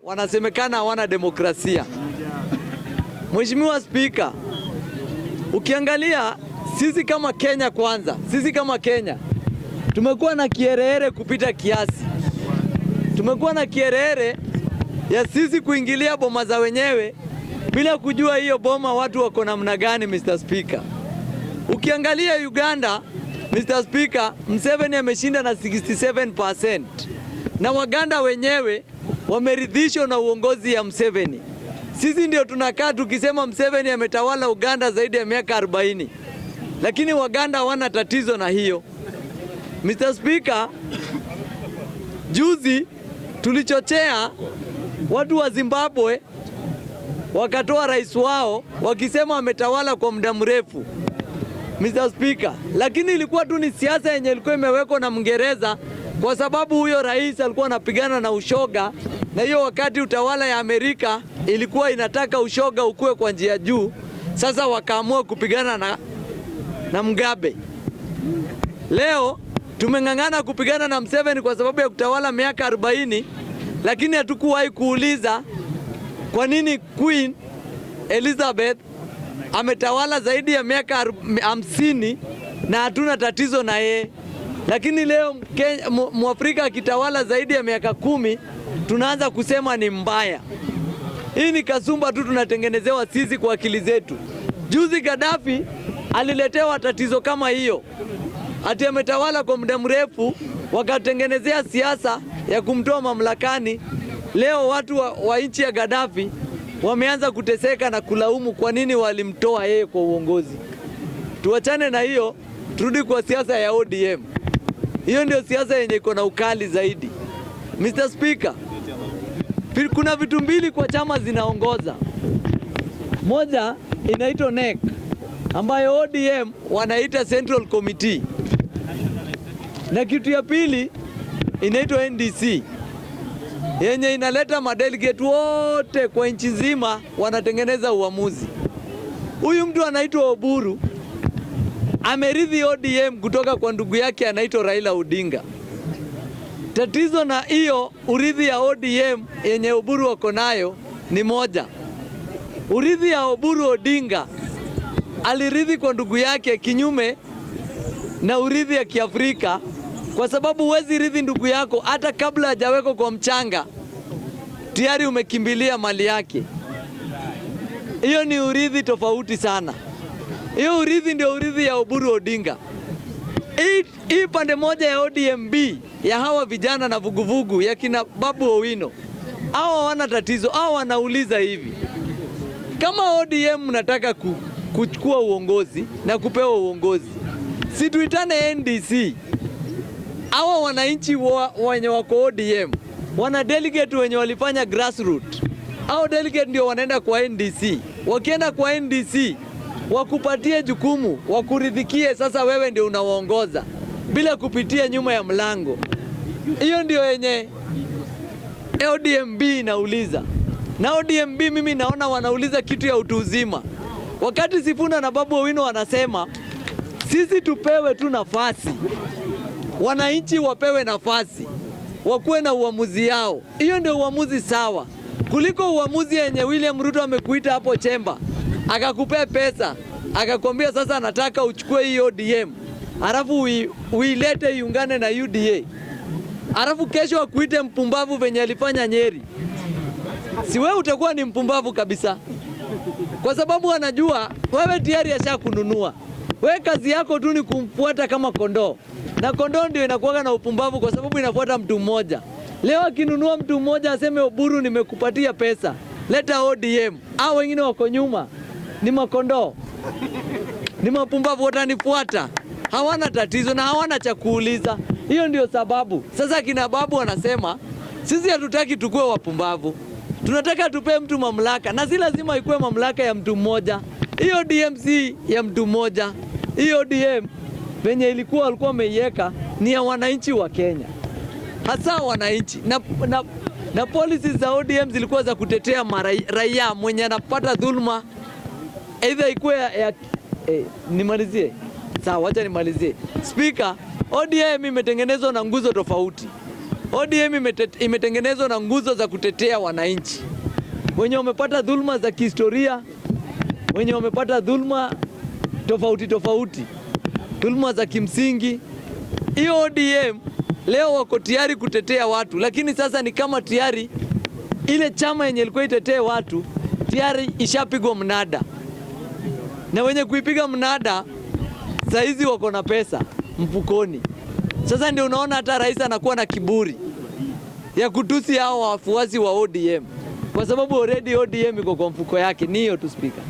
wanasemekana hawana demokrasia. Mheshimiwa Spika, ukiangalia sisi kama Kenya kwanza, sisi kama Kenya tumekuwa na kiherehere kupita kiasi. Tumekuwa na kiherehere ya sisi kuingilia boma za wenyewe bila kujua hiyo boma watu wako namna gani, Mr. Speaker. Ukiangalia Uganda, Mr. Speaker, Museveni ameshinda na 67%. Na Waganda wenyewe wameridhishwa na uongozi ya Museveni. Sisi ndio tunakaa tukisema Museveni ametawala Uganda zaidi ya miaka 40. Lakini Waganda hawana tatizo na hiyo. Mr. Speaker, juzi tulichochea watu wa Zimbabwe wakatoa rais wao wakisema ametawala kwa muda mrefu, Mr. Speaker. Lakini ilikuwa tu ni siasa yenye ilikuwa imewekwa na Mngereza kwa sababu huyo rais alikuwa anapigana na ushoga, na hiyo wakati utawala ya Amerika ilikuwa inataka ushoga ukue kwa njia juu. Sasa wakaamua kupigana na Mugabe. Leo tumeng'ang'ana kupigana na Museveni kwa sababu ya kutawala miaka 40, lakini hatukuwahi kuuliza kwa nini Queen Elizabeth ametawala zaidi ya miaka 50 na hatuna tatizo na yeye. Lakini leo Mwafrika akitawala zaidi ya miaka 10 tunaanza kusema ni mbaya. Hii ni kasumba tu tunatengenezewa sisi kwa akili zetu. Juzi Gaddafi aliletewa tatizo kama hiyo. Ati ametawala kwa muda mrefu, wakatengenezea siasa ya kumtoa mamlakani. Leo watu wa nchi ya Gaddafi wameanza kuteseka na kulaumu kwa nini walimtoa yeye kwa uongozi. Tuachane na hiyo, turudi kwa siasa ya ODM. Hiyo ndio siasa yenye iko na ukali zaidi. Mr. Speaker, kuna vitu mbili kwa chama zinaongoza. Moja inaitwa NEC, ambayo ODM wanaita Central Committee. Na kitu ya pili inaitwa NDC, yenye inaleta madelegate wote kwa nchi nzima, wanatengeneza uamuzi. Huyu mtu anaitwa Oburu amerithi ODM kutoka kwa ndugu yake anaitwa Raila Odinga. Tatizo na hiyo urithi ya ODM yenye Oburu wako nayo ni moja. Urithi ya Oburu Odinga alirithi kwa ndugu yake kinyume na urithi ya Kiafrika, kwa sababu huwezi rithi ndugu yako hata kabla hajaweko kwa mchanga, tayari umekimbilia mali yake. Hiyo ni urithi tofauti sana. Hiyo urithi ndio urithi ya Oburu Odinga. Hii pande moja ya ODMB ya hawa vijana na vuguvugu ya kina Babu Owino, hawa wana tatizo. Hawa wanauliza hivi, kama ODM mnataka kuchukua uongozi na kupewa uongozi, si tuitane NDC? Hawa wananchi wenye wako ODM wana delegate wenye walifanya grassroots. Hao delegate ndio wanaenda kwa NDC. Wakienda kwa NDC wakupatie jukumu, wakuridhikie sasa wewe ndio unawaongoza bila kupitia nyuma ya mlango. Hiyo ndio yenye ODMB inauliza. Na ODMB mimi naona wanauliza kitu ya utu uzima. Wakati Sifuna na Babu Owino wanasema sisi tupewe tu nafasi, wananchi wapewe nafasi, wakuwe na uamuzi yao. Hiyo ndio uamuzi sawa, kuliko uamuzi yenye William Ruto amekuita hapo chemba, akakupea pesa, akakwambia sasa nataka uchukue hii ODM, halafu uilete iungane na UDA, halafu kesho akuite mpumbavu venye alifanya Nyeri. Si wewe utakuwa ni mpumbavu kabisa, kwa sababu anajua wewe tayari ashakununua. Wewe kazi yako tu ni kumfuata kama kondoo, na kondoo ndio inakuwa na upumbavu kwa sababu inafuata mtu mmoja. Leo akinunua mtu mmoja aseme Oburu nimekupatia pesa, leta ODM, hao wengine wako nyuma ni makondoo, ni mapumbavu, watanifuata. Hawana tatizo na hawana cha kuuliza. Hiyo ndio sababu sasa kina Babu wanasema sisi hatutaki tukue wapumbavu, tunataka tupe mtu mamlaka, na si lazima ikuwe mamlaka ya mtu mmoja. Hiyo DMC ya mtu mmoja, hiyo DM venye ilikuwa walikuwa wameiweka ni ya wananchi wa Kenya, hasa wananchi. Na policies za ODM zilikuwa za kutetea raia mwenye anapata dhulma, either ikuwe nimalizie. Sawa, acha nimalizie. Speaker, ODM imetengenezwa na nguzo tofauti. ODM imetengenezwa na nguzo za kutetea wananchi wenye wamepata dhulma za kihistoria, wenye wamepata dhulma tofauti, dhulma za kimsingi. Hiyo ODM leo wako tayari kutetea watu, lakini sasa ni kama tayari ile chama yenye ilikuwa itetee watu tayari ishapigwa mnada, na wenye kuipiga mnada saizi wako na pesa mfukoni. Sasa ndio unaona hata rais anakuwa na kiburi ya kutusi hao wafuasi wa ODM, kwa sababu already ODM iko kwa mfuko yake. Ni hiyo tu, Speaker.